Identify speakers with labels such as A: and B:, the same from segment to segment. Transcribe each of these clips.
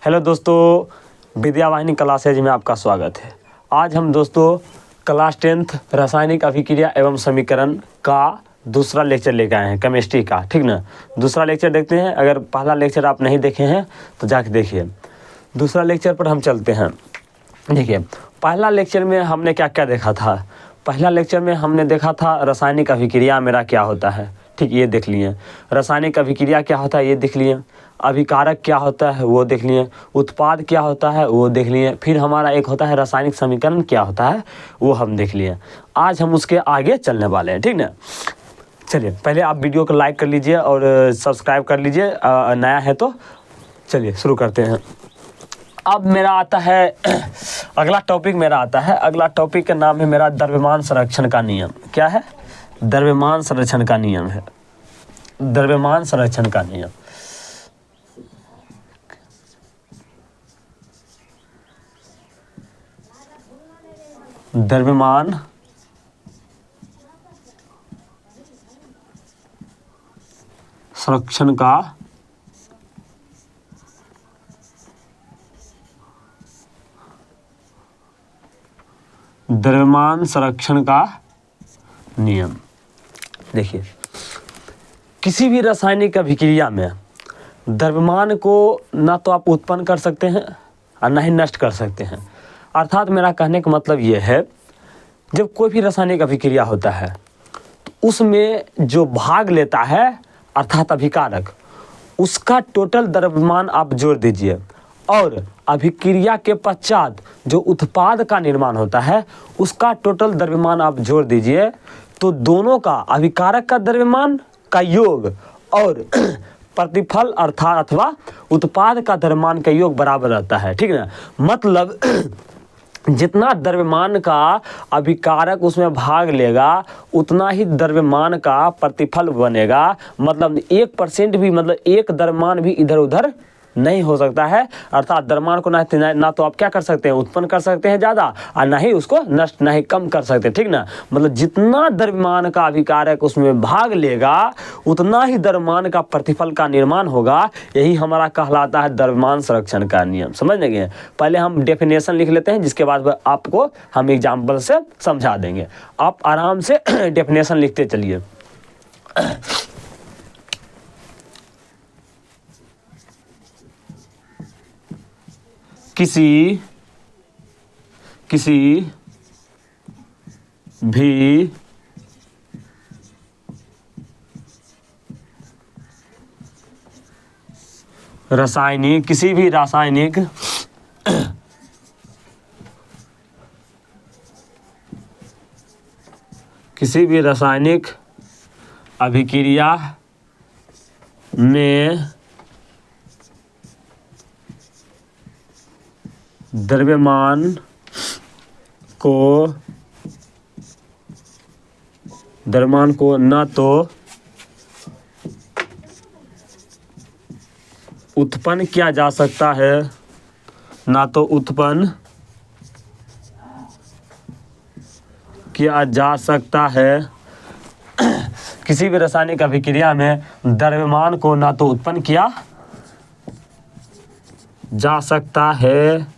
A: Hello दोस्तों, विद्या वाहिनी classes में आपका स्वागत है। आज हम दोस्तों क्लास 10th रासायनिक अभिक्रिया एवं समीकरण का दूसरा लेक्चर लेकर आए हैं, केमिस्ट्री का। ठीक ना, दूसरा लेक्चर देखते हैं। अगर पहला लेक्चर आप नहीं देखे हैं तो जाके देखिए। दूसरा लेक्चर पर हम चलते हैं। देखिए, पहला लेक्चर में हमने क्या क्या देखा था। पहला लेक्चर में हमने देखा था रासायनिक अभिक्रिया मेरा क्या होता है। ठीक, ये देख लिए। रासायनिक अभिक्रिया क्या होता है ये देख लिए। अभिकारक क्या होता है वो देख लिए। उत्पाद क्या होता है वो देख लिए। फिर हमारा एक होता है रासायनिक समीकरण क्या होता है वो हम देख लिए। आज हम उसके आगे चलने वाले हैं। ठीक ना, चलिए पहले आप वीडियो को लाइक कर लीजिए और सब्सक्राइब कर लीजिए, नया है तो। चलिए शुरू करते हैं। अब मेरा आता है अगला टॉपिक मेरा आता है। अगला टॉपिक का नाम है मेरा द्रव्यमान संरक्षण का नियम। क्या है? द्रव्यमान संरक्षण का नियम है। द्रव्यमान संरक्षण का नियम। द्रव्यमान संरक्षण का द्रव्यमान संरक्षण का नियम। देखिए, किसी भी रासायनिक अभिक्रिया में द्रव्यमान को ना तो आप उत्पन्न कर सकते हैं और ना ही नष्ट कर सकते हैं। अर्थात मेरा कहने का मतलब ये है, जब कोई भी रासायनिक अभिक्रिया होता है तो उसमें जो भाग लेता है अर्थात अभिकारक, उसका टोटल द्रव्यमान आप जोड़ दीजिए और अभिक्रिया के पश्चात जो उत्पाद का निर्माण होता है उसका टोटल द्रव्यमान आप जोड़ दीजिए, तो दोनों का अभिकारक का द्रव्यमान का योग और प्रतिफल अर्थात अथवा उत्पाद का द्रव्यमान का योग बराबर रहता है। ठीक ना, मतलब जितना द्रव्यमान का अभिकारक उसमें भाग लेगा उतना ही द्रव्यमान का प्रतिफल बनेगा। मतलब 1% भी, मतलब एक द्रव्यमान भी इधर उधर नहीं हो सकता है। अर्थात द्रव्यमान को ना तो आप क्या कर सकते हैं, उत्पन्न कर सकते हैं ज़्यादा, और ना ही उसको नष्ट ना ही कम कर सकते हैं। ठीक ना, मतलब जितना द्रव्यमान का अभिकारक उसमें भाग लेगा उतना ही द्रव्यमान का प्रतिफल का निर्माण होगा। यही हमारा कहलाता है द्रव्यमान संरक्षण का नियम। समझ लेंगे। पहले हम डेफिनेशन लिख लेते हैं, जिसके बाद आपको हम एग्जाम्पल से समझा देंगे। आप आराम से डेफिनेशन लिखते चलिए। किसी भी रासायनिक अभिक्रिया में द्रव्यमान को न तो उत्पन्न किया जा सकता है, ना तो उत्पन्न किया जा सकता है। किसी भी रासायनिक अभिक्रिया में द्रव्यमान को ना तो उत्पन्न किया जा सकता है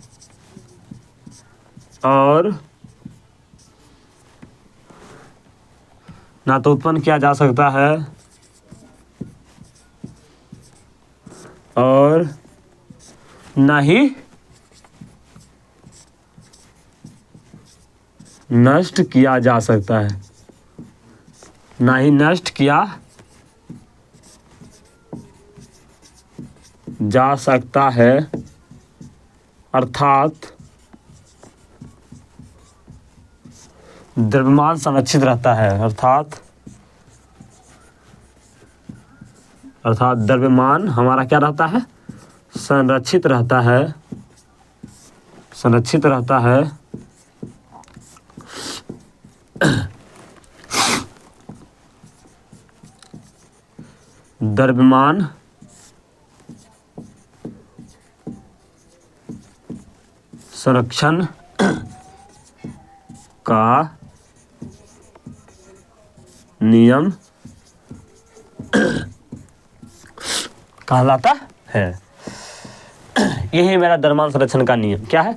A: और ना तो उत्पन्न किया जा सकता है और ना ही नष्ट किया जा सकता है। ना ही नष्ट किया जा सकता है। अर्थात द्रव्यमान संरक्षित रहता है। अर्थात द्रव्यमान हमारा क्या रहता है, संरक्षित रहता है। संरक्षित रहता है। द्रव्यमान संरक्षण का नियम कहलाता है। यही मेरा द्रव्यमान संरक्षण का नियम क्या है।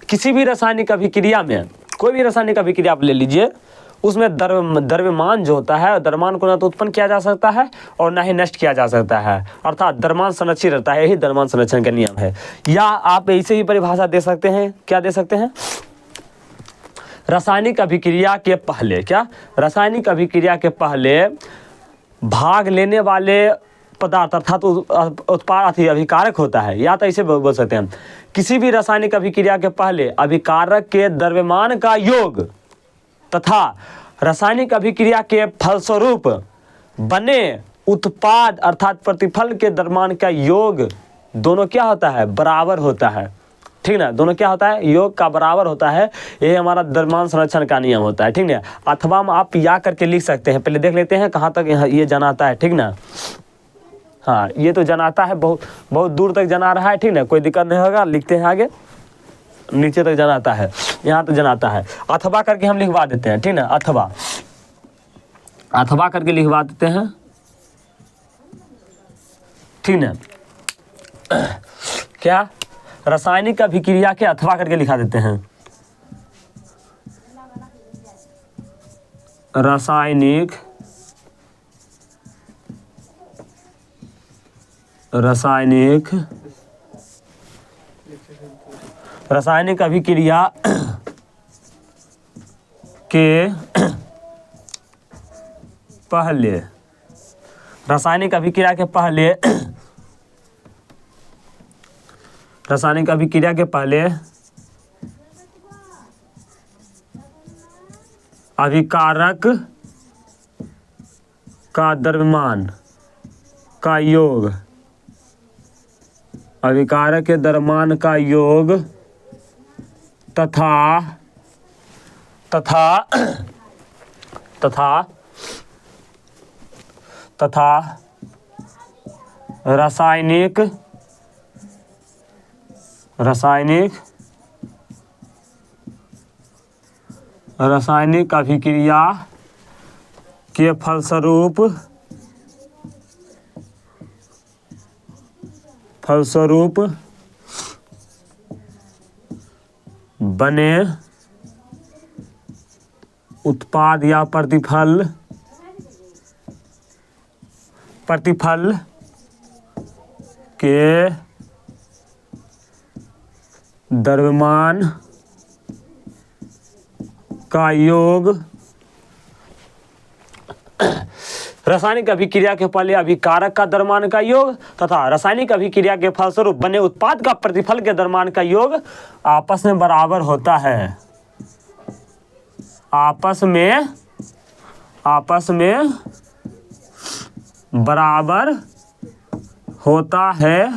A: किसी भी रासायनिक अभिक्रिया में, कोई भी रासायनिक अभिक्रिया आप ले लीजिए, उसमें द्रव्यमान जो होता है, द्रव्यमान को ना तो उत्पन्न किया जा सकता है और ना ही नष्ट किया जा सकता है, अर्थात द्रव्यमान संरक्षित रहता है। यही द्रव्यमान संरक्षण का नियम है। या आप ऐसे ही परिभाषा दे सकते हैं, क्या दे सकते हैं, रासायनिक अभिक्रिया के पहले, क्या, रासायनिक अभिक्रिया के पहले भाग लेने वाले पदार्थ अर्थात उत्पाद अभिकारक होता है। या तो ऐसे बोल सकते हैं, किसी भी रासायनिक अभिक्रिया के पहले अभिकारक के द्रव्यमान का योग तथा रासायनिक अभिक्रिया के फलस्वरूप बने उत्पाद अर्थात प्रतिफल के द्रव्यमान का योग दोनों क्या होता है, बराबर होता है। ठीक ना, दोनों क्या होता है, योग का बराबर होता है। ये हमारा द्रव्यमान संरक्षण का नियम होता है। ठीक ना, अथवा हम आप या करके लिख सकते हैं। पहले देख लेते हैं कहाँ तक ये जनाता है। ठीक ना, हाँ ये तो जनाता है, बहुत दूर तक जना रहा है। ठीक ना, कोई दिक्कत नहीं होगा, लिखते हैं आगे, नीचे तक जनाता है, यहाँ तक जनाता है। अथवा करके हम लिखवा देते हैं। ठीक ना, अथवा करके लिखवा देते हैं। ठीक ना, क्या, रासायनिक अभिक्रिया के अथवा करके लिखा देते हैं। रासायनिक अभिक्रिया के पहले, रासायनिक अभिक्रिया के पहले, रासायनिक अभिक्रिया के पहले अभिकारक का द्रव्यमान का योग, अभिकारक के द्रव्यमान का योग तथा रासायनिक अभिक्रिया के फलस्वरूप बने उत्पाद या प्रतिफल के द्रव्यमान का योग, रासायनिक अभिक्रिया के पहले अभिकारक का द्रव्यमान का योग तथा रासायनिक अभिक्रिया के फलस्वरूप बने उत्पाद का प्रतिफल के द्रव्यमान का योग आपस में बराबर होता है। आपस में बराबर होता है,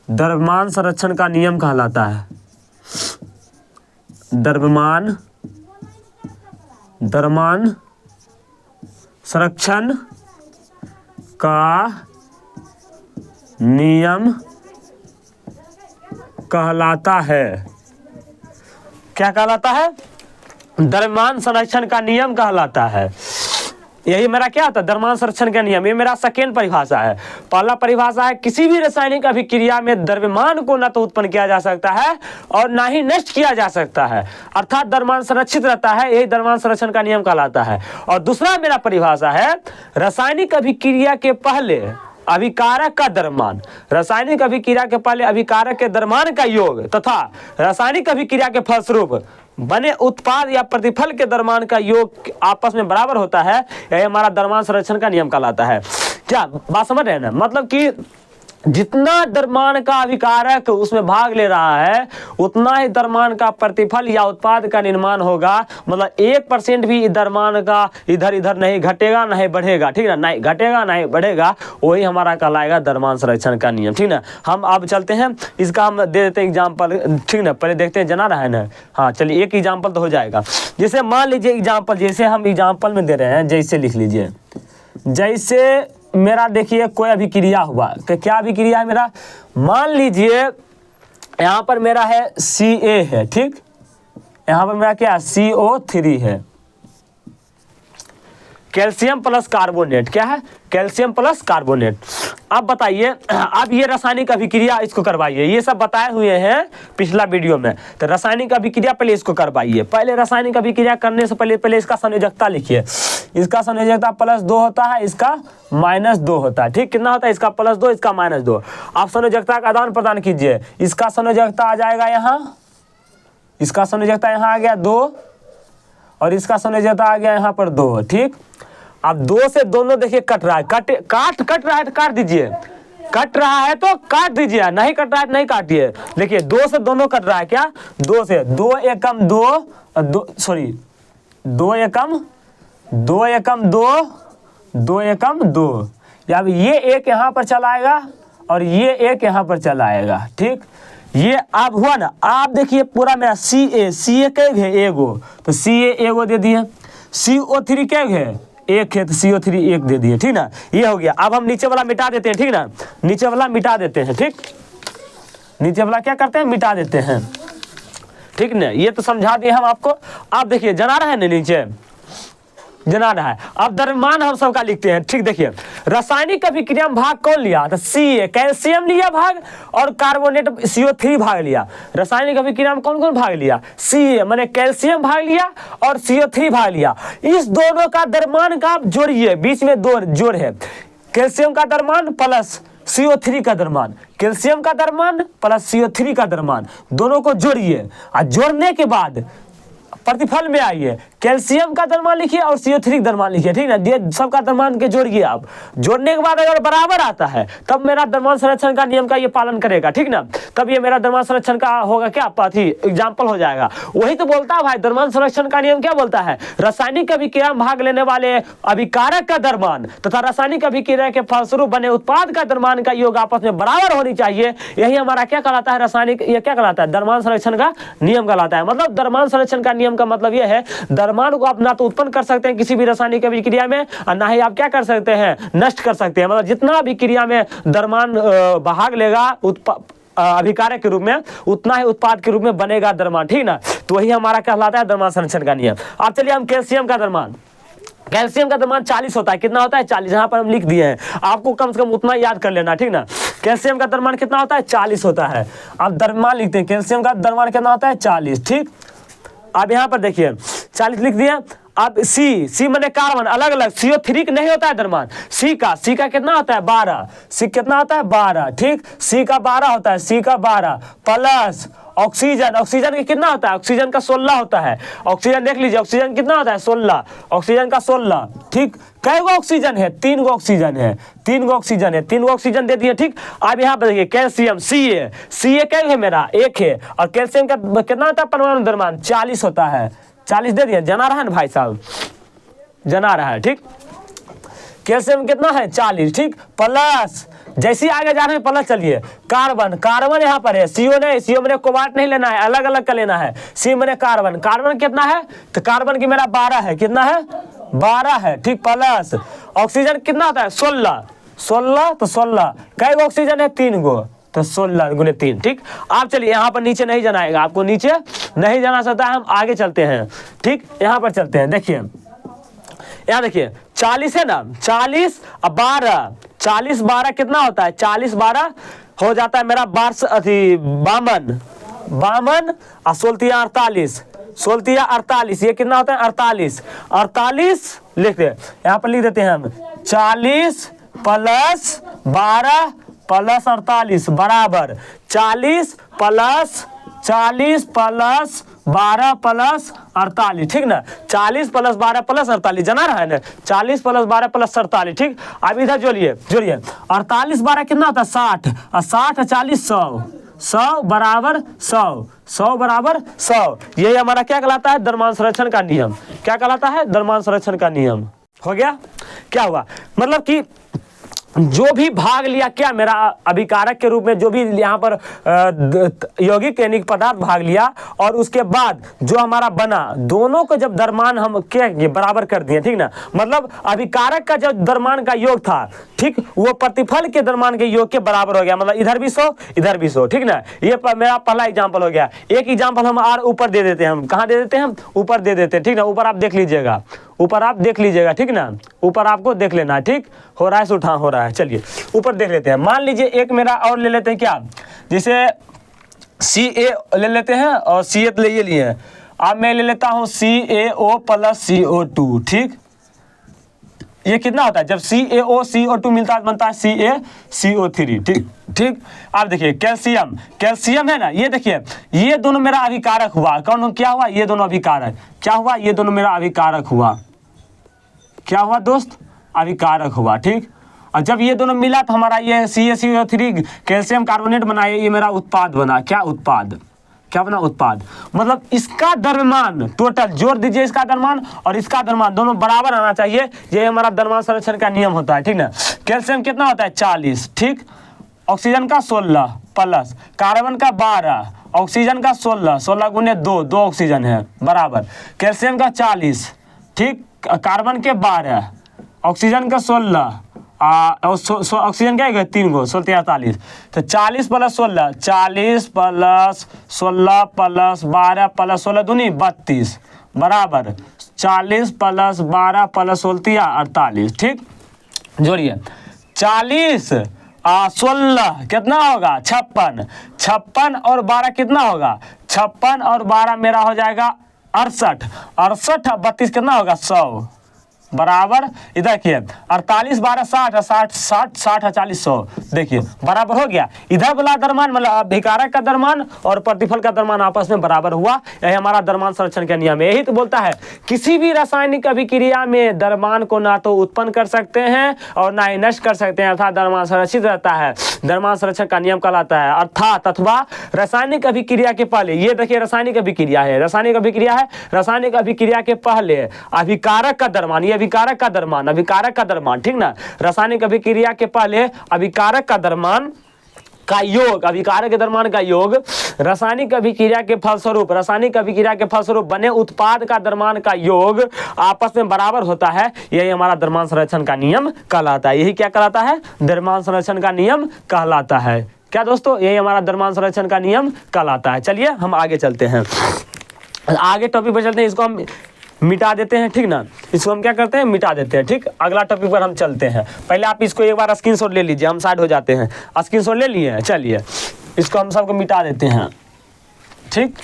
A: द्रव्यमान संरक्षण का नियम कहलाता है। द्रव्यमान संरक्षण का नियम कहलाता है। क्या कहलाता है, द्रव्यमान संरक्षण का नियम कहलाता है। यही मेरा क्या था, द्रव्यमान संरक्षण का नियम। ये मेरा सेकेंड परिभाषा है। पहला परिभाषा है, किसी भी रासायनिक अभिक्रिया में द्रव्यमान को न तो उत्पन्न किया जा सकता है और ना ही नष्ट किया जा सकता है, अर्थात द्रव्यमान संरक्षित रहता है। यही द्रव्यमान संरक्षण का नियम कहलाता है। और दूसरा मेरा परिभाषा है, रासायनिक अभिक्रिया के पहले अभिकारक का द्रव्यमान, रासायनिक अभिक्रिया के पहले अभिकारक के द्रव्यमान का योग तथा रासायनिक अभिक्रिया के फलस्वरूप बने उत्पाद या प्रतिफल के द्रव्यमान का योग आपस में बराबर होता है। यह हमारा द्रव्यमान संरक्षण का नियम कहलाता है। क्या बात समझ रहे हैं ना, मतलब कि जितना द्रव्यमान का अभिकारक उसमें भाग ले रहा है उतना ही द्रव्यमान का प्रतिफल या उत्पाद का निर्माण होगा। मतलब 1% भी द्रव्यमान का इधर नहीं घटेगा ना ही बढ़ेगा। ठीक ना, नहीं घटेगा ना ही बढ़ेगा, वही हमारा कहलाएगा द्रव्यमान संरक्षण का नियम। ठीक ना, हम अब चलते हैं, इसका हम दे देते हैं एग्जाम्पल। ठीक ना, पहले देखते हैं जना रहा है ना। हाँ चलिए, एक एग्जाम्पल तो हो जाएगा। जैसे मान लीजिए एग्जाम्पल, जैसे हम एग्जाम्पल में दे रहे हैं, जैसे लिख लीजिए, जैसे मेरा देखिए कोई अभिक्रिया हुआ, तो क्या अभिक्रिया है मेरा, मान लीजिए यहाँ पर मेरा है Ca है। ठीक, यहाँ पर मेरा क्या है CO3 है। कैल्शियम प्लस कार्बोनेट, क्या है, कैल्शियम प्लस कार्बोनेट। अब बताइए, अब ये रासायनिक अभिक्रिया इसको करवाइए, ये सब बताए हुए हैं पिछला वीडियो में। तो रासायनिक अभिक्रिया पहले इसको करवाइए, पहले रासायनिक अभिक्रिया करने से पहले इसका संयोजकता लिखिए। इसका संयोजकता +2 होता है, इसका -2 होता है, ठीक, कितना होता है, इसका +2 इसका -2। आप संयोजकता का आदान प्रदान कीजिए, इसका संयोजकता आ जाएगा यहाँ, इसका संयोजकता यहाँ आ गया 2 और इसका संयोजकता आ गया यहाँ पर 2, ठीक। अब 2 से दोनों देखिए कट रहा है, कट रहा है तो काट दीजिए, कट रहा है तो काट दीजिए, नहीं कट रहा है तो नहीं काटिए। देखिए 2 से दोनों कट रहा है, क्या, 2 से 2 एकम 2 2 एकम 2 एकम 2। अब ये एक यहाँ पर चलाएगा और ये एक यहाँ पर चलाएगा, ठीक। ये अब हुआ ना, आप देखिए पूरा मेरा CA क्या है, एगो, तो CA एगो दे दिए, CO3 क्या है, एक है, तो CO3 एक दे दिए, ठीक ना, ये हो गया। अब हम नीचे वाला मिटा देते हैं, ठीक ना, नीचे वाला मिटा देते हैं, ठीक, नीचे वाला क्या करते हैं, मिटा देते हैं, ठीक ना, ये तो समझा दिए हम आपको। आप देखिए जना रहा है ना, नीचे जना रहा है। अब द्रव्यमान हम सबका लिखते हैं, ठीक। देखिए रासायनिक अभिक्रिया में भाग कौन लिया, तो CA कैल्शियम लिया भाग और कार्बोनेट CO3 भाग लिया। रासायनिक अभिक्रिया में कौन कौन भाग लिया, CA माने कैल्शियम भाग लिया और CO3 भाग लिया। इस दोनों का द्रव्यमान का आप जोड़िए, बीच में दो जोड़ है, कैल्शियम का द्रव्यमान प्लस CO3 का द्रव्यमान, कैल्शियम का द्रव्यमान प्लस CO3 का द्रव्यमान, दोनों को जोड़िए और जोड़ने के बाद प्रतिफल में आइए, कैल्शियम का द्रव्यमान लिखिए और CO3 का द्रव्यमान लिखिए, ठीक ना, ये सबका द्रव्यमान के जोड़िए आप। जोड़ने के बाद अगर बराबर आता है तब मेरा द्रव्यमान संरक्षण का नियम का ये पालन करेगा, ठीक ना, तब ये मेरा द्रव्यमान संरक्षण का होगा, क्या एग्जाम्पल हो जाएगा। वही तो बोलता है भाई, द्रव्यमान संरक्षण का नियम क्या बोलता है, रासायनिक अभिक्रिया में भाग लेने वाले अभिकारक का द्रव्यमान तथा रासायनिक अभिक्रिया के फलस्वरूप बने उत्पाद का द्रव्यमान का योग आपस में बराबर होनी चाहिए। यही हमारा क्या कहलाता है, रासायनिक, ये क्या कहलाता है, द्रव्यमान संरक्षण का नियम कहलाता है। मतलब द्रव्यमान संरक्षण का नियम का मतलब यह है, द्रव्यमान को आप ना तो उत्पन्न कर सकते हैं किसी भी रासायनिक अभिक्रिया में और ना ही आप क्या कर सकते हैं, नष्ट कर सकते हैं। मतलब जितना भी क्रिया में द्रव्यमान भाग लेगा अभिकारक के रूप में, उतना ही उत्पाद के रूप में बनेगा द्रव्यमान, ठीक ना। तो वही हमारा कहलाता है द्रव्यमान संरक्षण का नियम। अब चलिए हम कैल्शियम का द्रव्यमान, कैल्शियम का द्रव्यमान 40 होता है, कितना होता है, 40, यहाँ पर हम लिख दिए हैं, आपको कम से कम उतना याद कर लेना, ठीक ना। कैल्शियम का द्रव्यमान कितना होता है, 40 होता है। अब द्रव्यमान लिखते हैं, कैल्शियम का द्रव्यमान कितना होता है, 40, ठीक। अब यहाँ पर देखिए 40 लिख दिया। अब C माने कार्बन, अलग अलग, CO3 का नहीं होता है द्रव्यमान, C का कितना होता है, 12, C कितना होता है, 12, ठीक, C का 12 होता है, C का 12 प्लस ऑक्सीजन का कितना होता है, ऑक्सीजन का 16 होता है। ऑक्सीजन देख लीजिए, ऑक्सीजन कितना होता है, 16, ऑक्सीजन का 16, ठीक। कई गो ऑक्सीजन है, 3 गो ऑक्सीजन है, 3 गो ऑक्सीजन है, 3 गो ऑक्सीजन दे दिए, ठीक। अब यहाँ पर देखिए कैल्शियम CA क्या है मेरा, 1 है, और कैल्शियम का कितना होता है, परमाणु द्रव्यमान 40 होता है, 40 दे दिए, जना रहा है ना भाई साहब, जना रहा है, ठीक। कैल्शियम कितना है, 40, ठीक, प्लस जैसे आगे जा रहे हैं प्लस, चलिए कार्बन यहाँ पर है, CO मैंने कोबाल्ट नहीं लेना है, अलग अलग का लेना है। C मैंने कार्बन कितना है, तो कार्बन की मेरा 12 है, कितना है, 12 है, ठीक, प्लस ऑक्सीजन कितना होता है, 16 तो 16, कई गो ऑक्सीजन है, 3 गो, तो 16 गुने 3, ठीक। आप चलिए यहाँ पर नीचे नहीं जाना, आपको नीचे नहीं जाना सकता है, हम आगे चलते हैं, ठीक। यहाँ पर चलते हैं, देखिए यहाँ देखिए 40 है ना, 40 और 12, 40 12 कितना होता है, 40 12 हो जाता है मेरा 52 और 16 48, ये कितना होता है, 48 लिखते हैं, यहाँ पर लिख देते हैं हम 40 प्लस 12 प्लस 48 बराबर 40 प्लस 12 प्लस 48, ठीक ना, 40 प्लस 12 प्लस 48, जना रहा है ना, 40 प्लस 12 प्लस 48, ठीक। अब इधर जोड़िए 48 12 कितना होता है, 60, और 60 40 100 बराबर 100 बराबर 100। यही हमारा क्या कहलाता है, द्रव्यमान संरक्षण का नियम। क्या कहलाता है, द्रव्यमान संरक्षण का नियम। हो गया, क्या हुआ, मतलब कि जो भी भाग लिया क्या मेरा अभिकारक के रूप में, जो भी यहाँ पर यौगिक यानी पदार्थ भाग लिया, और उसके बाद जो हमारा बना, दोनों को जब द्रव्यमान हम क्या बराबर कर दिए, ठीक ना। मतलब अभिकारक का जो द्रव्यमान का योग था, ठीक, वो प्रतिफल के द्रव्यमान के योग के बराबर हो गया। मतलब इधर भी 100 इधर भी 100, ठीक ना। ये मेरा पहला एग्जाम्पल हो गया। एक एग्जाम्पल हम और ऊपर दे देते हैं, हम कहाँ दे देते हैं, हम ऊपर दे देते हैं, ठीक ना। ऊपर आप देख लीजिएगा, ऊपर आप देख लीजिएगा, ठीक ना, ऊपर आपको देख लेना है, ठीक, हो रहा है सूट, हाँ हो रहा है। चलिए ऊपर देख लेते हैं। मान लीजिए एक मेरा और ले लेते हैं, क्या, जैसे CA ले लेते हैं और CH ले लिए हैं। अब मैं ले लेता हूँ CaO प्लस CO2, ठीक, ये कितना होता है, जब CaO CO2 मिलता है बनता है CaCO3, ठीक ठीक। अब देखिए कैल्शियम, कैल्शियम है ना, ये देखिए ये दोनों मेरा अभिकारक हुआ, कौन क्या हुआ, ये दोनों अभिकारक, क्या हुआ, ये दोनों मेरा अभिकारक हुआ, क्या हुआ दोस्त, अभिकारक हुआ, ठीक। और जब ये दोनों मिला तो हमारा ये CaCO3 कैल्शियम कार्बोनेट बना, ये मेरा उत्पाद बना, क्या उत्पाद, क्या बना, उत्पाद। मतलब इसका द्रव्यमान टोटल जोड़ दीजिए, इसका द्रव्यमान और इसका द्रव्यमान दोनों बराबर आना चाहिए, ये हमारा द्रव्यमान संरक्षण का नियम होता है, ठीक ना। कैल्शियम कितना होता है 40, ठीक, ऑक्सीजन का 16 प्लस कार्बन का 12, ऑक्सीजन का 16, 16 गुने 2, 2 ऑक्सीजन है बराबर, कैल्शियम का 40, ठीक, कार्बन के 12, ऑक्सीजन का 16, ऑक्सीजन क्या है 3 गो, 16 48, तो 40 प्लस 16, 40 प्लस 16 प्लस 12 प्लस 16 दूनी 32 बराबर 40 प्लस 12 प्लस 16 48, ठीक। जोड़िए 40 16 कितना होगा 56, 56 और 12 कितना होगा 56 और 12 मेरा हो जाएगा 68, 68 32 कितना होगा 100 बराबर, इधर देखिए 48 12 60 60 60 60 40 100, देखिए बराबर हो गया। इधर वाला द्रव्यमान मतलब अभिकारक का द्रव्यमान और प्रतिफल का द्रव्यमान आपस में बराबर हुआ, यही हमारा द्रव्यमान संरक्षण का नियम है। यही तो बोलता है किसी भी रासायनिक अभिक्रिया में द्रव्यमान को ना तो उत्पन्न कर सकते हैं और ना ही नष्ट कर सकते हैं, अर्थात द्रव्यमान संरक्षित रहता है, द्रव्यमान संरक्षण का नियम कहलाता है। अर्थात अथवा रासायनिक अभिक्रिया के पहले, ये देखिए रासायनिक अभिक्रिया है, रासायनिक अभिक्रिया है, रासायनिक अभिक्रिया के पहले अभिकारक का द्रव्यमान, ये अभिकारक का द्रव्यमान, अभिकारक का द्रव्यमान, ठीक ना, रासायनिक अभिक्रिया के पहले अभिकारक का द्रव्यमान का योग, अभिकारक के द्रव्यमान का योग रासायनिक अभिक्रिया के फलस्वरूप, रासायनिक अभिक्रिया के फलस्वरूप बने उत्पाद का द्रव्यमान का योग आपस में बराबर होता है, यही हमारा द्रव्यमान संरक्षण का नियम कहलाता है। यही क्या कहलाता है, द्रव्यमान संरक्षण का नियम कहलाता है। क्या दोस्तों, यही हमारा द्रव्यमान संरक्षण का नियम कहलाता है। चलिए हम आगे चलते हैं, आगे टॉपिक पर चलते हैं, इसको हम मिटा देते हैं, ठीक ना, इसको हम क्या करते हैं मिटा देते हैं, ठीक। अगला टॉपिक पर हम चलते हैं, पहले आप इसको एक बार स्क्रीनशॉट ले लीजिए, हम साइड हो जाते हैं, स्क्रीनशॉट ले लिए हैं। चलिए इसको हम सबको मिटा देते हैं, ठीक।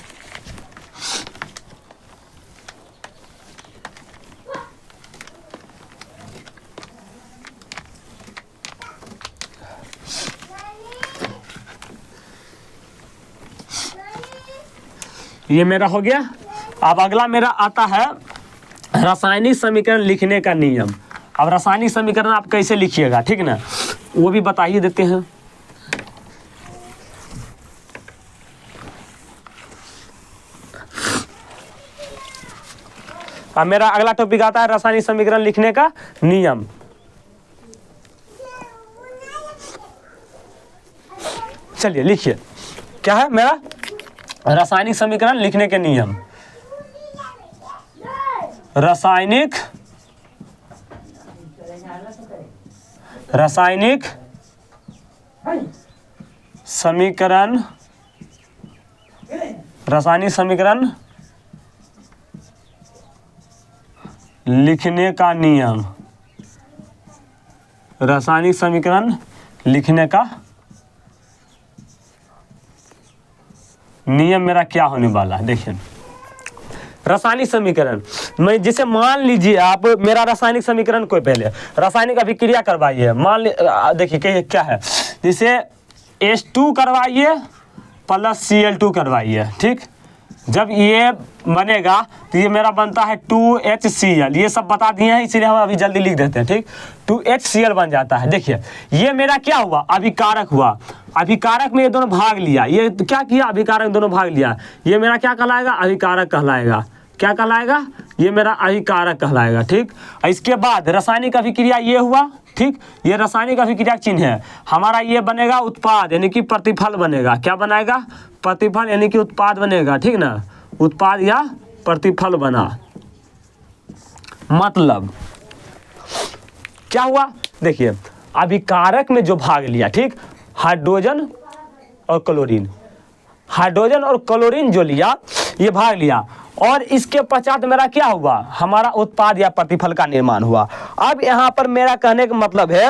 A: ये मेरा हो गया। अब अगला मेरा आता है रासायनिक समीकरण लिखने का नियम। अब रासायनिक समीकरण आप कैसे लिखिएगा, ठीक ना, वो भी बता ही देते हैं। अब मेरा अगला टॉपिक आता है रासायनिक समीकरण लिखने का नियम। चलिए लिखिए, क्या है मेरा रासायनिक समीकरण लिखने के नियम। रासायनिक समीकरण, रासायनिक समीकरण लिखने का नियम, रासायनिक समीकरण लिखने का नियम मेरा क्या होने वाला है, देखिए रासायनिक समीकरण मैं जैसे मान लीजिए आप मेरा रासायनिक समीकरण कोई पहले रासायनिक अभिक्रिया करवाइए, मान देखिए क्या है, जैसे H2 करवाइए प्लस Cl2 करवाइए, ठीक। जब ये बनेगा तो ये मेरा बनता है 2HCl, ये सब बता दिए हैं इसीलिए हम अभी जल्दी लिख देते हैं, ठीक। 2HCl बन जाता है। देखिए ये मेरा क्या हुआ, अभिकारक हुआ, अभिकारक में ये दोनों भाग लिया, ये क्या किया, अभिकारक दोनों भाग लिया, ये मेरा क्या कहलाएगा, अभिकारक कहलाएगा। क्या कहलाएगा, ये मेरा अभिकारक कहलाएगा, ठीक। इसके बाद रासायनिक अभिक्रिया ये हुआ, ठीक, ये रासायनिक अभिक्रिया चिन्ह है हमारा, ये बनेगा उत्पाद यानी कि प्रतिफल बनेगा। क्या बनाएगा, प्रतिफल यानी कि उत्पाद बनेगा, ठीक ना, उत्पाद या प्रतिफल बना। मतलब क्या हुआ, देखिए अभिकारक में जो भाग लिया, ठीक, हाइड्रोजन और क्लोरीन, हाइड्रोजन और क्लोरीन जो लिया ये भाग लिया, और इसके पश्चात मेरा क्या हुआ, हमारा उत्पाद या प्रतिफल का निर्माण हुआ। अब यहाँ पर मेरा कहने का मतलब है,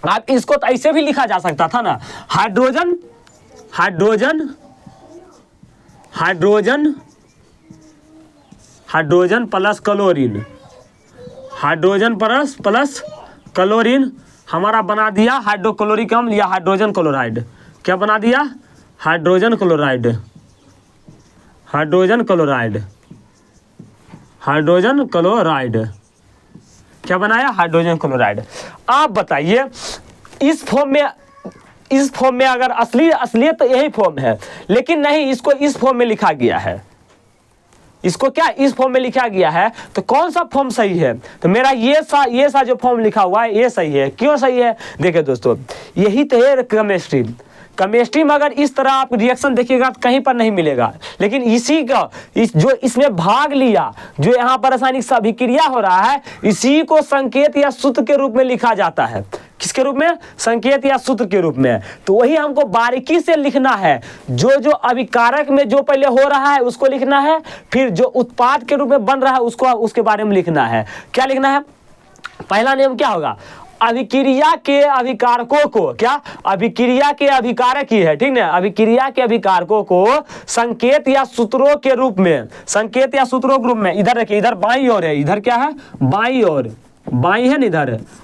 A: अब इसको तो ऐसे भी लिखा जा सकता था ना, hydrogen hydrogen hydrogen hydrogen plus chlorine, hydrogen plus chlorine हमारा बना दिया हाइड्रोक्लोरिक अम्ल या हाइड्रोजन क्लोराइड। क्या बना दिया, hydrogen chloride, hydrogen chloride, hydrogen chloride. क्या बनाया, हाइड्रोजन क्लोराइड। आप बताइए इस फॉर्म में अगर असलियत तो यही फॉर्म है, लेकिन नहीं, इसको इस फॉर्म में लिखा गया है, इसको क्या इस फॉर्म में लिखा गया है, तो कौन सा फॉर्म सही है, तो मेरा ये सा जो फॉर्म लिखा हुआ है ये सही है। क्यों सही है, देखिए दोस्तों, यही तो है केमिस्ट्री में अगर इस तरह आप रिएक्शन देखिएगा तो कहीं पर नहीं मिलेगा, लेकिन इसी का जो इसमें भाग लिया, जो यहाँ पर रासायनिक अभिक्रिया हो रहा है, इसी को संकेत या सूत्र के रूप में लिखा जाता है। किसके रूप में, संकेत या सूत्र के रूप में। तो वही हमको बारीकी से लिखना है, जो अभिकारक में जो पहले हो रहा है उसको लिखना है, फिर जो उत्पाद के रूप में बन रहा है उसको, उसके बारे में लिखना है। क्या लिखना है, पहला नियम क्या होगा, अभिक्रिया के अभिकारकों को, क्या अभिक्रिया के अभिकारक ही है, ठीक ना, अभिक्रिया के अभिकारकों को संकेत या सूत्रों के रूप में, संकेत या सूत्रों के रूप में, इधर देखिए, इधर बाईं ओर है, इधर क्या है, बाईं ओर, बाईं है ना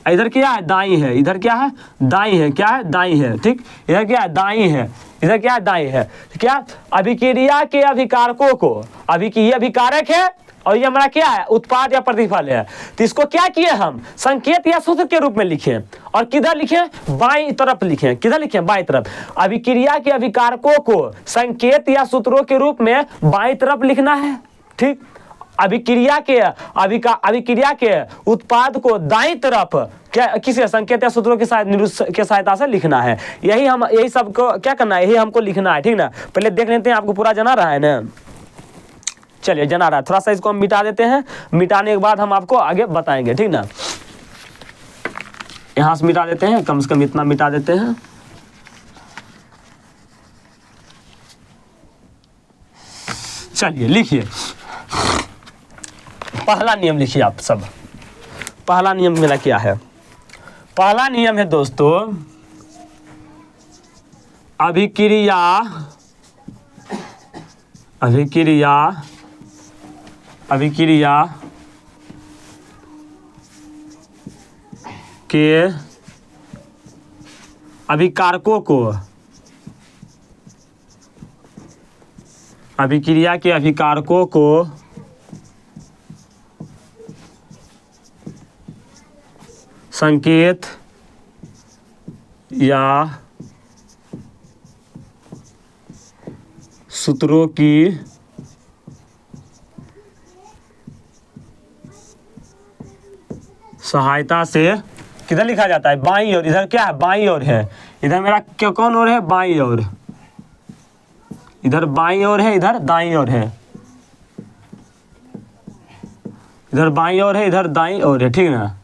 A: इधर क्या है, दाईं है, इधर क्या है, दाईं है, क्या है, दाईं है, ठीक, इधर क्या है, दाईं है, इधर क्या है, दाईं है। क्या अभिक्रिया के अभिकारकों को, ये अभिकारक है और ये हमारा क्या है, उत्पाद या प्रतिफल है, तो इसको क्या किए हम, संकेत या सूत्र के रूप में लिखें, और किधर लिखें, बाईं तरफ लिखें, किधर लिखें, बाईं तरफ। अभिक्रिया के अभिकारकों को संकेत या सूत्रों के रूप में बाईं तरफ लिखना है, ठीक। अभिक्रिया के उत्पाद को दाईं तरफ क्या, किसी संकेत या सूत्रों के सहायता से लिखना है। यही सबको क्या करना है, यही हमको लिखना है, ठीक ना। पहले देख लेते हैं, आपको पूरा जना रहा है ना, चलिए जना रहा है, थोड़ा सा इसको हम मिटा देते हैं, मिटाने के बाद हम आपको आगे बताएंगे, ठीक ना। यहां से मिटा देते हैं, कम से कम इतना मिटा देते हैं। चलिए लिखिए, पहला नियम लिखिए आप सब। पहला नियम मेरा क्या है, पहला नियम है दोस्तों, अभिक्रिया के अभिकारकों को, अभिक्रिया के अभिकारकों को संकेत या सूत्रों की सहायता से, किधर लिखा जाता है, बाईं ओर, इधर क्या है, बाईं ओर है, इधर मेरा क्या कौन ओर है, बाईं ओर, इधर बाईं ओर है, इधर दाईं ओर है, इधर बाईं ओर है, इधर दाईं ओर है, ठीक ना।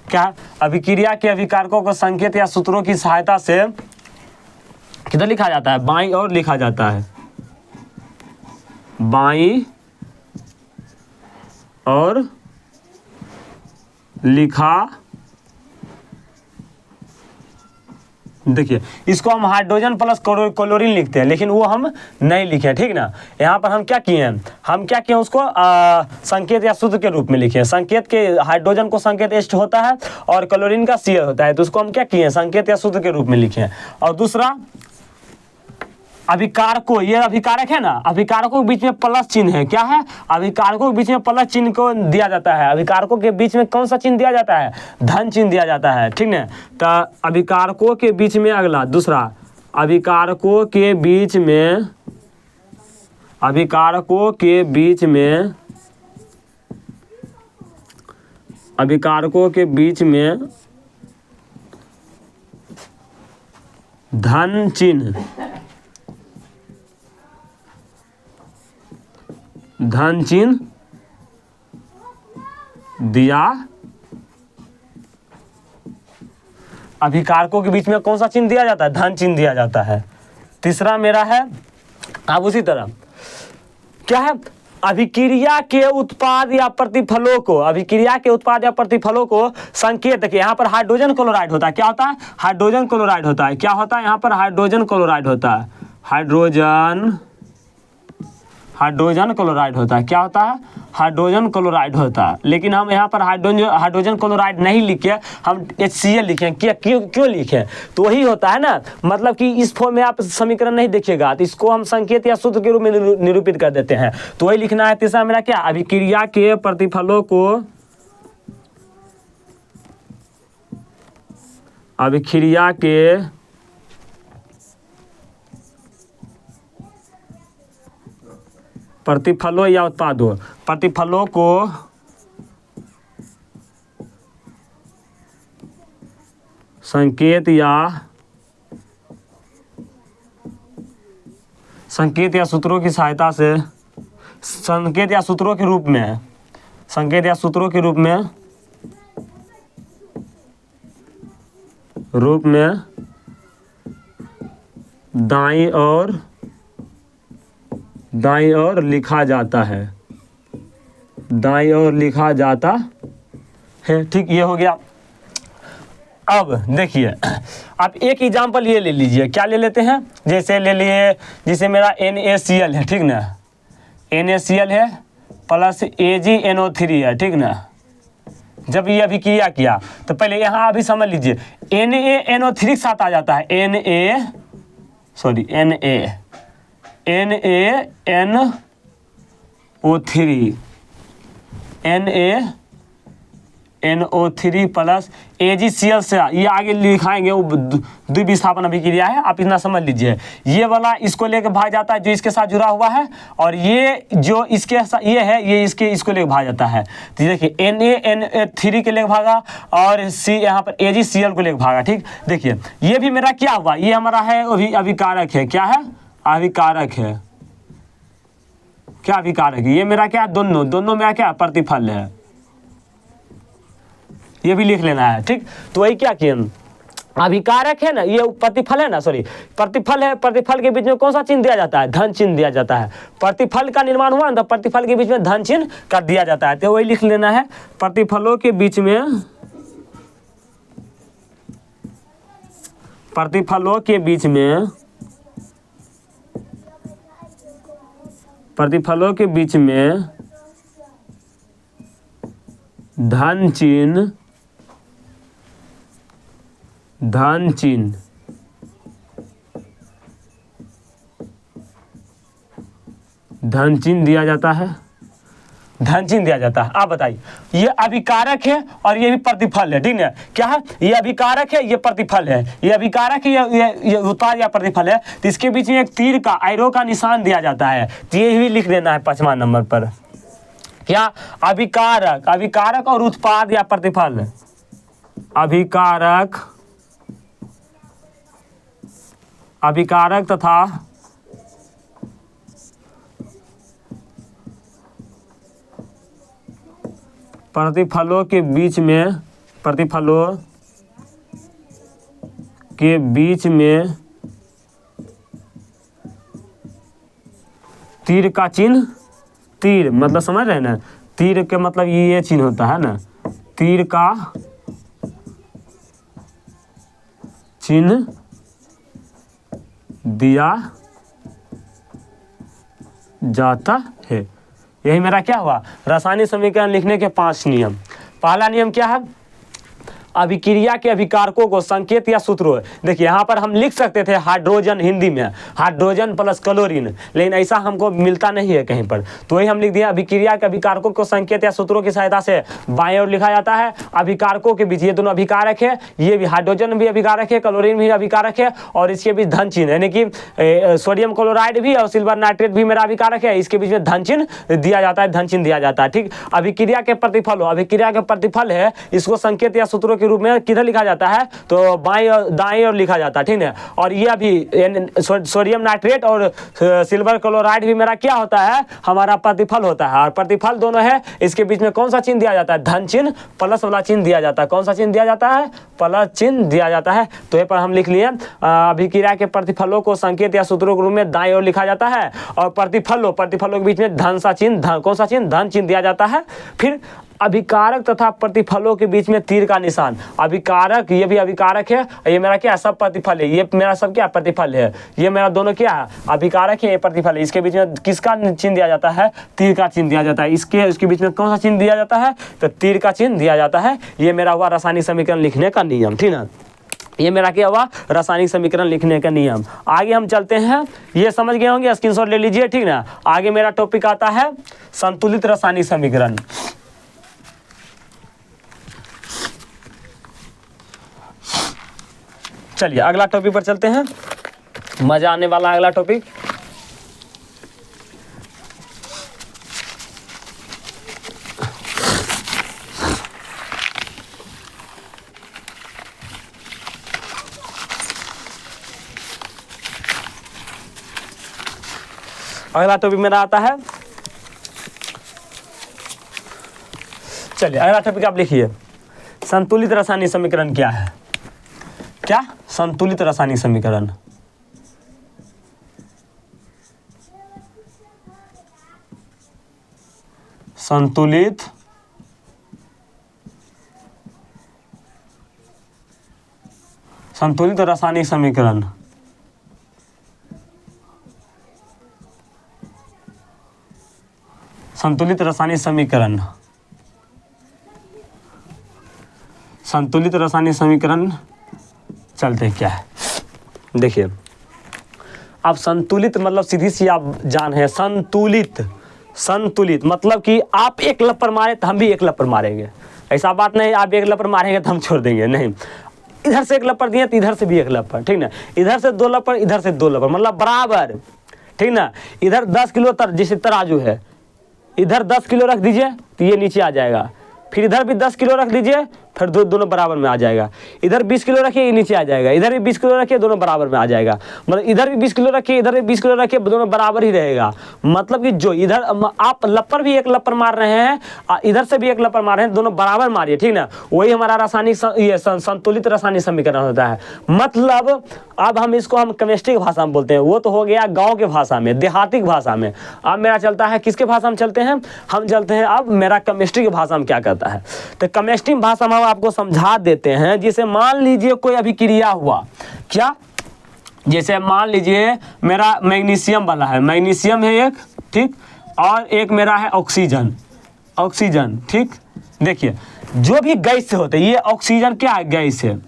A: क्या अभिक्रिया के अभिकारकों को संकेत या सूत्रों की सहायता से किधर लिखा जाता है, बाईं ओर लिखा जाता है, बाईं और लिखा। देखिए इसको हम हाइड्रोजन प्लस क्लोरीन लिखते हैं, लेकिन वो हम नहीं लिखे, ठीक ना। यहाँ पर हम क्या किए हैं, उसको संकेत या सूत्र के रूप में लिखे। संकेत के हाइड्रोजन को संकेत H होता है और क्लोरीन का C होता है, तो उसको हम क्या किए, संकेत या सूत्र के रूप में लिखे। और दूसरा अभिकारकों, ये अभिकारक है ना, अभिकारकों के बीच में प्लस चिन्ह है, क्या है, अभिकारकों के बीच में प्लस चिन्ह को दिया जाता है। अभिकारकों के बीच में कौन सा चिन्ह दिया जाता है, धन चिन्ह दिया जाता है, ठीक ना। तो अभिकारकों के बीच में अगला दूसरा, अभिकारकों के बीच में, अभिकारकों के बीच में, अभिकारकों के बीच में धन चिन्ह, धन चिन्ह दिया। अभिकारकों के बीच में कौन सा चिन्ह दिया जाता है, धन चिन्ह दिया जाता है। तीसरा मेरा है, अब उसी तरह क्या है, अभिक्रिया के उत्पाद या प्रतिफलों को, अभिक्रिया के उत्पाद या प्रतिफलों को संकेत, देखिए यहाँ पर हाइड्रोजन क्लोराइड होता है, क्या होता है, हाइड्रोजन क्लोराइड होता है, क्या होता है यहाँ पर हाइड्रोजन क्लोराइड होता है, हाइड्रोजन क्लोराइड होता है, क्या होता है, हाइड्रोजन क्लोराइड होता है। लेकिन हम यहाँ पर हाइड्रोजन क्लोराइड नहीं लिखे, हम HCl लिखे, क्यों लिखे, तो वही होता है ना, मतलब कि इस फॉर्म में आप समीकरण नहीं देखिएगा, तो इसको हम संकेत या सूत्र के रूप में निरूपित कर देते हैं, तो वही लिखना है। तीसरा मेरा क्या, अभिक्रिया के प्रतिफलों को, अभिक्रिया के प्रतिफलों या उत्पादों, प्रतिफलों को संकेत या सूत्रों की सहायता से, संकेत या सूत्रों के रूप में, संकेत या सूत्रों के रूप में दाईं ओर लिखा जाता है, दाईं ओर लिखा जाता है। ठीक, ये हो गया। अब देखिए, आप एक एग्जाम्पल ये ले लीजिए, क्या ले लेते हैं, जैसे ले लिए, जैसे मेरा NaCl है, ठीक ना, NaCl है प्लस AgNO3 है, ठीक ना। जब ये अभिक्रिया किया तो पहले यहाँ अभी समझ लीजिए, NaNO3 के साथ आ जाता है, NaNO3 प्लस AgCl से, ये आगे लिखाएंगे, वो द्विविस्थापन अभिक्रिया है, आप इतना समझ लीजिए। ये वाला इसको लेकर भाग जाता है जो इसके साथ जुड़ा हुआ है, और ये जो इसके साथ ये है, ये इसको लेकर भाग जाता है। तो देखिए NaNO3 के लेकर भागा, और यहाँ पर AgCl को लेकर भागा। ठीक, देखिए ये भी मेरा क्या हुआ, ये हमारा है अभिकारक है, क्या है, अभिकारक है, क्या अभिकारक है, ये मेरा क्या, दोनों मेरा क्या प्रतिफल है, ये भी लिख लेना है। ठीक, तो वही क्या किया, अभिकारक है ना, ये प्रतिफल है ना, सॉरी प्रतिफल है, प्रतिफल के बीच में कौन सा चिन्ह दिया जाता है, धन चिन्ह दिया जाता है। प्रतिफल का निर्माण हुआ ना, तो प्रतिफल के बीच में धन चिन्ह कर दिया जाता है, तो वही लिख लेना है, प्रतिफलों के बीच में, प्रतिफलों के बीच में, प्रतिफलों के बीच में धन चिन्ह दिया जाता है, धन चिन्ह दिया जाता है। आप बताइए, ये अभिकारक है और ये भी प्रतिफल है, ठीक है, क्या है, ये अभिकारक है, ये प्रतिफल है, ये अभिकारक है, ये उत्पाद या प्रतिफल है, तो इसके बीच में एक तीर का, एरो का निशान दिया जाता है, तो ये भी लिख देना है 5वां नंबर पर, क्या, अभिकारक, अभिकारक और उत्पाद या प्रतिफल, अभिकारक तथा प्रतिफलों के बीच में, प्रतिफलों के बीच में तीर का चिन्ह, तीर मतलब समझ रहे हैं ना, तीर के मतलब ये चिन्ह होता है ना, तीर का चिन्ह दिया जाता है। यही मेरा क्या हुआ, रासायनिक समीकरण लिखने के 5 नियम। पहला नियम क्या है, अभिक्रिया के अभिकारकों को संकेत या सूत्रों, देखिए यहाँ पर हम लिख सकते थे हाइड्रोजन, हिंदी में हाइड्रोजन प्लस क्लोरीन, लेकिन ऐसा हमको मिलता नहीं है कहीं पर, तो वही हम लिख दिया, अभिक्रिया के अभिकारकों को संकेत या सूत्रों की सहायता से बाएं ओर लिखा जाता है। अभिकारकों के बीच, ये दोनों अभिकारक है, ये भी हाइड्रोजन भी अभिकारक है, क्लोरीन भी अभिकारक है, और इसके बीच धन चिन्ह, यानी कि सोडियम क्लोराइड भी और सिल्वर नाइट्रेट भी मेरा अभिकारक है, इसके बीच में धन चिन्ह दिया जाता है, धन चिन्ह दिया जाता है। ठीक, अभिक्रिया के प्रतिफल हो, अभिक्रिया के प्रतिफल है, इसको संकेत या सूत्रों के रूप में किधर लिखा जाता है, तो बाईं और दाईं ओर लिखा जाता है, ठीक है। और ये अभी सोडियम नाइट्रेट और सिल्वर क्लोराइड भी मेरा क्या होता है, हमारा प्रतिफल होता है। और प्रतिफल दोनों है, इसके बीच में कौन सा चिन्ह दिया जाता है, धन चिन्ह, प्लस वाला चिन्ह दिया जाता है। कौन सा चिन्ह दिया जाता है, प्लस चिन्ह दिया जाता है। तो यहाँ पर हम लिख लिए अभिक्रिया के प्रतिफलों को संकेत या सूत्रों के रूप में दाईं ओर लिखा जाता है, और प्रतिफलों के बीच में धन सा चिन्ह, कौन सा चिन्ह, धन चिन्ह दिया जाता है। फिर अभिकारक तथा प्रतिफलों के बीच में तीर का निशान, अभिकारक, ये भी अभिकारक है, ये मेरा क्या है, सब प्रतिफल है, ये मेरा सब क्या प्रतिफल है, ये मेरा दोनों क्या है, अभिकारक है, ये प्रतिफल है। इसके बीच में किसका चिन्ह दिया जाता है, तीर का चिन्ह दिया जाता है। इसके बीच में कौन सा चिन्ह दिया जाता है, तो तीर का चिन्ह दिया जाता है। ये मेरा हुआ रासायनिक समीकरण लिखने का नियम, ठीक ना। ये मेरा क्या हुआ, रासायनिक समीकरण लिखने का नियम। आगे हम चलते हैं, ये समझ गए होंगे, स्क्रीनशॉट ले लीजिए, ठीक ना। आगे मेरा टॉपिक आता है संतुलित रासायनिक समीकरण। चलिए अगला टॉपिक पर चलते हैं, मजा आने वाला अगला टॉपिक। अगला टॉपिक मेरा आता है, चलिए अगला टॉपिक आप लिखिए, संतुलित रासायनिक समीकरण क्या है। क्या, संतुलित रासायनिक समीकरण। संतुलित रासायनिक समीकरण। संतुलित रासायनिक समीकरण, संतुलित रासायनिक समीकरण चलते क्या है, देखिए। अब संतुलित मतलब सीधी सी आप जान है, संतुलित मतलब कि आप एक लप्पर मारे तो हम भी एक लप्पर मारेंगे। ऐसा बात नहीं आप एक लप्पर मारेंगे तो हम छोड़ देंगे, नहीं। इधर से एक लप्पर दिए तो इधर से भी एक लप्पर, ठीक ना। इधर से 2 लप्पर, इधर से 2 लप्पर, मतलब बराबर, ठीक ना। इधर 10 किलो जैसे तराजू है, इधर 10 किलो रख दीजिए तो ये नीचे आ जाएगा। फिर इधर भी 10 किलो रख दीजिए, फिर दोनों बराबर में आ जाएगा। इधर 20 किलो रखिए, ये नीचे आ जाएगा। इधर भी 20 किलो रखिए, दोनों बराबर में आ जाएगा। मतलब इधर भी 20 किलो रखिए, इधर भी 20 किलो रखिए, दोनों बराबर ही रहेगा। मतलब कि जो इधर आप लप्पर भी एक लप्पर मार रहे हैं, इधर से भी एक लप्पर मार रहे हैं, दोनों बराबर मारिए, ठीक ना। वही हमारा रासायनिक ये संतुलित रासायनिक समीकरण होता है। मतलब अब हम इसको हम केमिस्ट्री की भाषा में बोलते हैं, वो तो हो गया गाँव के भाषा में, देहाती भाषा में। अब मेरा चलता है किसके भाषा में चलते हैं, हम चलते हैं अब मेरा केमिस्ट्री की भाषा में क्या कहता है। तो केमिस्ट्री भाषा में हम आपको समझा देते हैं। जैसे मान लीजिए कोई अभिक्रिया हुआ, क्या, जैसे मान लीजिए मेरा मैग्नीशियम वाला है, मैग्नीशियम है एक, ठीक, और एक मेरा है ऑक्सीजन, ठीक। देखिए जो भी गैस से होते हैं, ये ऑक्सीजन क्या है, गैस है।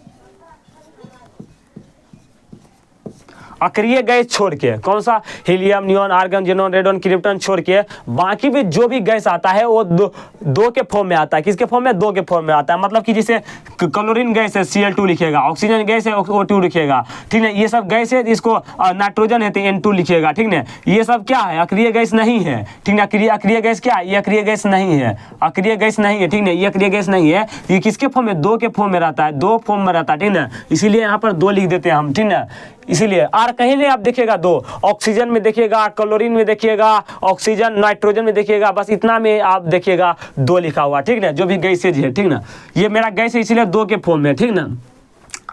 A: अक्रिय गैस छोड़ के, कौन सा, helium, neon, argon, xenon, radon, krypton छोड़ के बाकी भी जो भी गैस आता है वो दो के फॉर्म में आता है। किसके फॉर्म में, 2 के फॉर्म में आता है। मतलब कि जैसे क्लोरीन गैस है Cl2 लिखिएगा, ऑक्सीजन गैस है O2 लिखिएगा, ठीक है। ये सब गैस है, इसको नाइट्रोजन है तो N2 लिखिएगा, ठीक है। ये सब क्या है, अक्रिय गैस नहीं है, ठीक है। अक्रिय गैस क्या है, ये अक्रिय गैस नहीं है, अक्रिय गैस नहीं है, ठीक है। ये अक्रिय गैस नहीं है, ये किसके फॉर्म में, 2 के फॉर्म में रहता है, 2 फॉर्म में रहता है, ठीक है। इसीलिए यहाँ पर 2 लिख देते हैं हम, ठीक है। इसीलिए और कहीं नहीं आप देखिएगा 2, ऑक्सीजन में देखिएगा, क्लोरीन में देखिएगा, ऑक्सीजन, नाइट्रोजन में देखिएगा, बस इतना में आप देखिएगा 2 लिखा हुआ, ठीक ना। जो भी गैसेज है, ठीक ना, ये मेरा गैस है इसीलिए 2 के फॉर्म में, ठीक ना।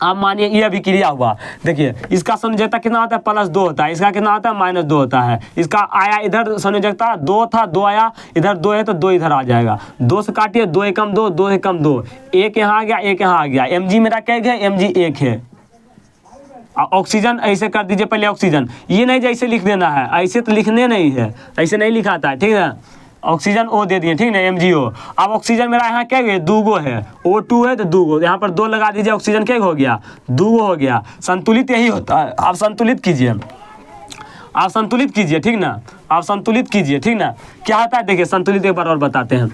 A: आप मानिए ये अभिक्रिया हुआ, देखिए इसका संयोजकता कितना होता है, +2 होता है, इसका कितना होता है, -2 होता है। इसका आया इधर संयोजकता 2 था, 2 आया, इधर 2 है तो 2 इधर आ जाएगा। 2 से काटिए, 2 एकम 2, 2 एकम 2, 1 यहाँ आ गया, 1 यहाँ आ गया। Mg मेरा क्या है, Mg 1 है। ऑक्सीजन ऐसे कर दीजिए, पहले ऑक्सीजन, ये नहीं जैसे लिख देना है, ऐसे तो लिखने नहीं है, ऐसे नहीं लिखाता है, ठीक है। ऑक्सीजन O दे दिए, ठीक है, MgO। अब ऑक्सीजन मेरा यहाँ क्या है, 2 है, O2 है तो 2, यहाँ पर 2 लगा दीजिए, ऑक्सीजन क्या हो गया, 2 हो गया। संतुलित यही होता है। आप संतुलित कीजिए, आप संतुलित कीजिए, ठीक ना, आप संतुलित कीजिए, ठीक ना। क्या होता है देखिए, संतुलित एक बार और बताते हैं।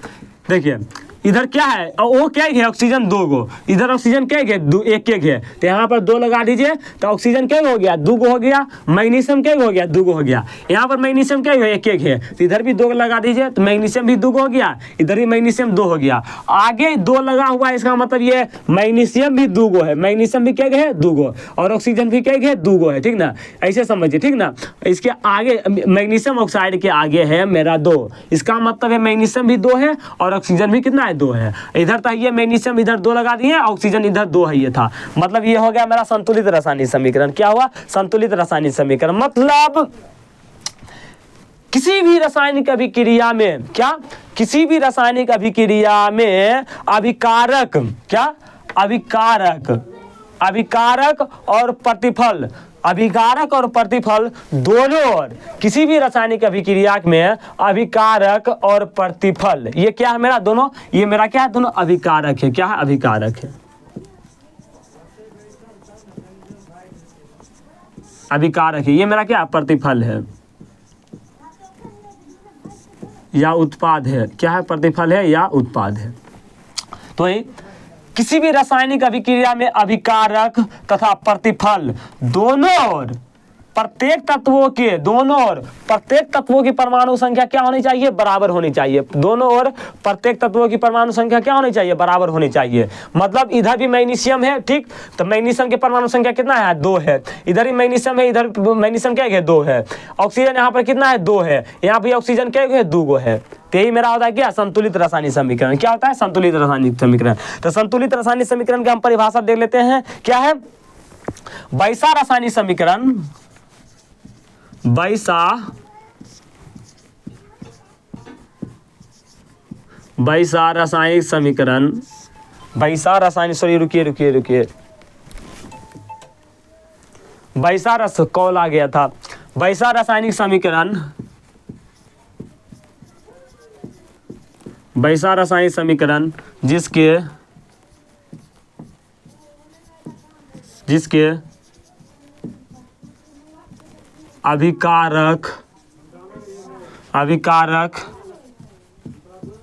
A: देखिए इधर क्या है, वो क्या है, ऑक्सीजन 2 गो, इधर ऑक्सीजन क्या है, 2 1 1 है, तो यहाँ पर 2 लगा दीजिए तो ऑक्सीजन क्या हो गया, 2 गो हो गया, मैग्नीशियम क्या हो गया, 2 गो हो गया, यहाँ पर मैग्नीशियम क्या है, 1 1 है, तो इधर भी 2 लगा दीजिए तो मैग्नीशियम भी 2 गो हो गया, इधर भी मैग्नीशियम 2 हो गया, आगे 2 लगा हुआ है, इसका मतलब ये मैग्नीशियम भी 2 गो है, मैग्नीशियम भी क्या है, 2 गो, और ऑक्सीजन भी क्या है, 2 गो है, ठीक ना, ऐसे समझिए, ठीक ना। इसके आगे मैग्नीशियम ऑक्साइड के आगे है मेरा 2, इसका मतलब है मैग्नीशियम भी 2 है और ऑक्सीजन भी कितना है, 2 है, इधर था ये मैग्नीशियम, इधर 2 लगा दिए, ऑक्सीजन इधर 2 है, ये था, मतलब ये हो गया मेरा संतुलित रासायनिक समीकरण। क्या हुआ, संतुलित रासायनिक समीकरण। मतलब किसी भी रासायनिक अभिक्रिया में, क्या, किसी भी रासायनिक अभिक्रिया में अभिकारक, क्या, अभिकारक, अभिकारक और प्रतिफल, अभिकारक और प्रतिफल दोनों ओर, किसी भी रासायनिक अभिक्रिया में अभिकारक और प्रतिफल, ये क्या है मेरा, दोनों, ये मेरा क्या है, दोनों अभिकारक है, क्या है, अभिकारक है, अभिकारक है, ये मेरा क्या प्रतिफल है या उत्पाद है, क्या है, प्रतिफल है या उत्पाद है। तो ये किसी भी रासायनिक अभिक्रिया में अभिकारक तथा प्रतिफल दोनों ओर, प्रत्येक तत्वों के दोनों ओर, प्रत्येक तत्वों की परमाणु संख्या क्या होनी चाहिए, बराबर होनी चाहिए, दोनों ओर प्रत्येक तत्वों की परमाणु संख्या क्या होनी चाहिए, बराबर होनी चाहिए। मतलब इधर भी मैग्नीशियम है, ठीक, तो मैग्नीशियम की परमाणु संख्या कितना है, 2 है, इधर भी मैग्नीशियम है, इधर मैग्नीशियम क्या है, 2 है, ऑक्सीजन यहाँ पर कितना है, 2 है, यहाँ भी ऑक्सीजन क्या है, 2 गो है, तो यही मेरा होता है क्या, संतुलित रासायनिक समीकरण। क्या होता है, संतुलित रासायनिक समीकरण। तो संतुलित रासायनिक समीकरण की हम परिभाषा देख लेते हैं, क्या है, वैसा रासायनिक समीकरण, वैसा रासायनिक समीकरण, वैसा रासायनिक, सॉरी रुकिए, वैसा रस कॉल आ गया था, वैसा रासायनिक समीकरण, वैसा रासायनिक समीकरण जिसके अभिकारक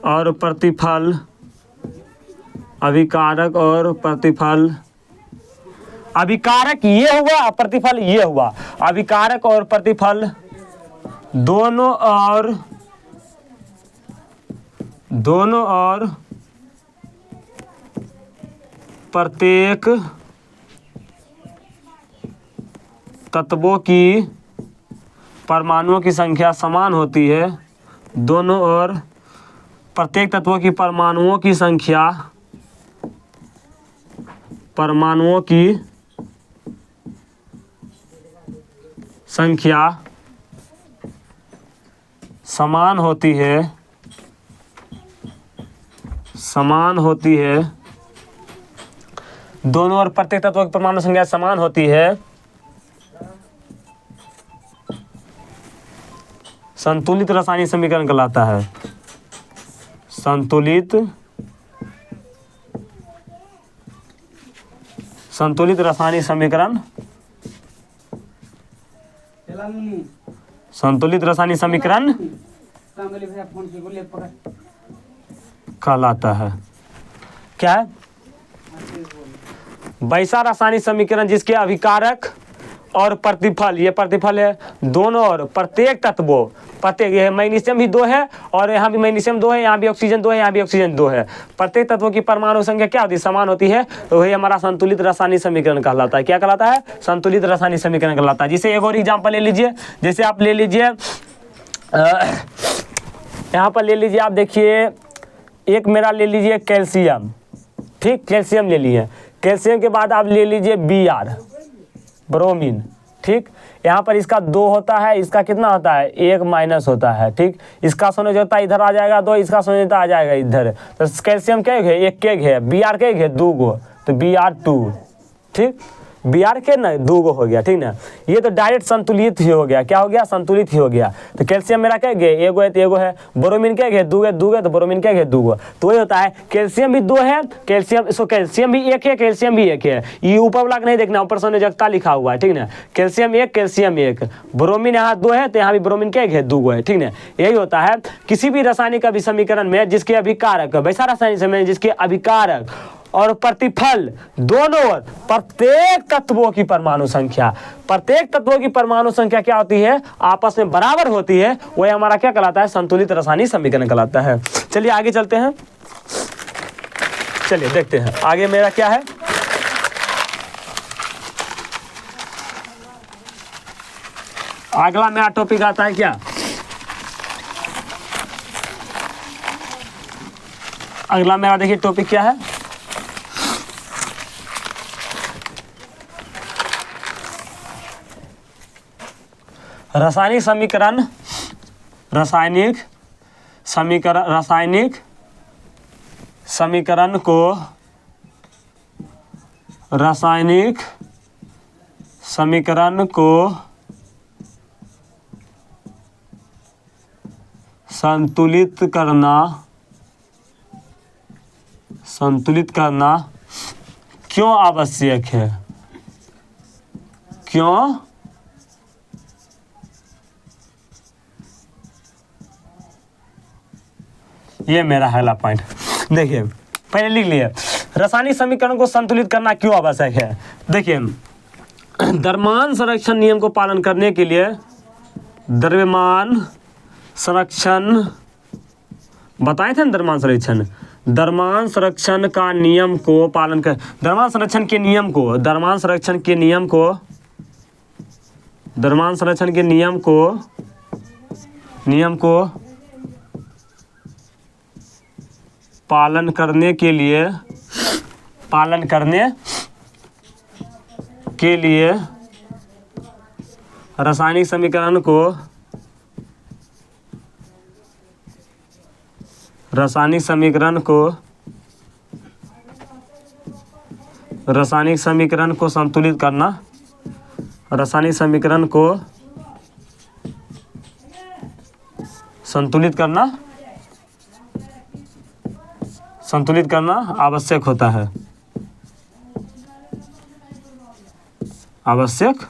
A: और प्रतिफल, अभिकारक और प्रतिफल, अभिकारक ये हुआ, प्रतिफल ये हुआ, अभिकारक और प्रतिफल दोनों और प्रत्येक तत्वों की परमाणुओं की संख्या समान होती है, दोनों ओर प्रत्येक तत्वों की परमाणुओं की संख्या समान होती है, दोनों ओर प्रत्येक तत्वों की परमाणु संख्या समान होती है, संतुलित रासायनिक समीकरण कहलाता है, संतुलित रासायनिक समीकरण, संतुलित रासायनिक समीकरण कहलाता है। क्या है, वैसा रासायनिक समीकरण जिसके अभिकारक और प्रतिफल, ये प्रतिफल है, दोनों और प्रत्येक तत्वों, प्रत्येक, ये मैग्नीशियम भी 2 है और यहाँ भी मैग्नीशियम 2 है, यहाँ भी ऑक्सीजन 2 है, यहाँ भी ऑक्सीजन 2 है, प्रत्येक तत्वों की परमाणु संख्या क्या होती है, समान होती है, तो वही हमारा संतुलित रासायनिक समीकरण कहलाता है। क्या कहलाता है, संतुलित रासायनिक समीकरण कहलाता है। जैसे एक और एग्जाम्पल ले लीजिए, जैसे आप ले लीजिए, यहाँ पर ले लीजिए, आप देखिए, एक मेरा ले लीजिए कैल्शियम, ठीक, कैल्शियम ले लिए, कैल्शियम के बाद आप ले लीजिए Br, ब्रोमीन, ठीक, यहाँ पर इसका 2 होता है, इसका कितना होता है, 1 माइनस होता है, ठीक, इसका संयोजकता इधर आ जाएगा 2, इसका संयोजकता आ जाएगा इधर, तो कैल्शियम क्या है, 1 है, Br क्या है, 2 गो, तो Br2, ठीक, बी आर के ना 2 गो हो गया, ठीक ना। ये तो डायरेक्ट संतुलित ही हो गया, क्या हो गया, संतुलित ही हो गया। तो कैल्शियम मेरा क्या गया, एगो है तो एगो है, बोरोमीन क्या गया, 2 है, 2 है तो बोरोमीन क्या गया, 2 गो। तो वही होता है कैल्शियम भी 2 है, कैल्शियम भी 1 है, कैल्शियम भी 1 है। ये ऊपर वाला नहीं देखना, ऊपर संयोजकता लिखा हुआ है, ठीक ना। कैल्शियम 1, ब्रोमीन यहाँ 2 है तो यहाँ भी ब्रोमीन क्या है, 2 गो है, ठीक ना। यही होता है किसी भी रासायनिक अभिसमीकरण में जिसके अभिकारक, वैसा रासायनिक समीकरण जिसके अभिकारक और प्रतिफल दोनों प्रत्येक तत्वों की परमाणु संख्या, प्रत्येक तत्वों की परमाणु संख्या क्या होती है, आपस में बराबर होती है, वही हमारा क्या कहलाता है, संतुलित रासायनिक समीकरण कहलाता है। चलिए आगे चलते हैं, चलिए देखते हैं आगे मेरा क्या है। अगला मेरा टॉपिक आता है क्या, अगला मेरा देखिए टॉपिक क्या है, रासायनिक समीकरण, रासायनिक समीकरण, रासायनिक समीकरण को, रासायनिक समीकरण को संतुलित करना, संतुलित करना क्यों आवश्यक है, क्यों ये मेरा अगला पॉइंट। देखिए पहले लिख लिए, रासायनिक समीकरण को संतुलित करना क्यों आवश्यक है। देखिए द्रव्यमान संरक्षण नियम को पालन करने के लिए, द्रव्यमान संरक्षण बताए थे ना, द्रव्यमान संरक्षण का नियम को पालन कर, द्रव्यमान संरक्षण के नियम को, द्रव्यमान संरक्षण के नियम को, द्रव्यमान संरक्षण के नियम को पालन करने के लिए, पालन करने के लिए रासायनिक समीकरण को, रासायनिक समीकरण को, रासायनिक समीकरण को संतुलित करना, रासायनिक समीकरण को संतुलित करना, संतुलित करना आवश्यक होता है, आवश्यक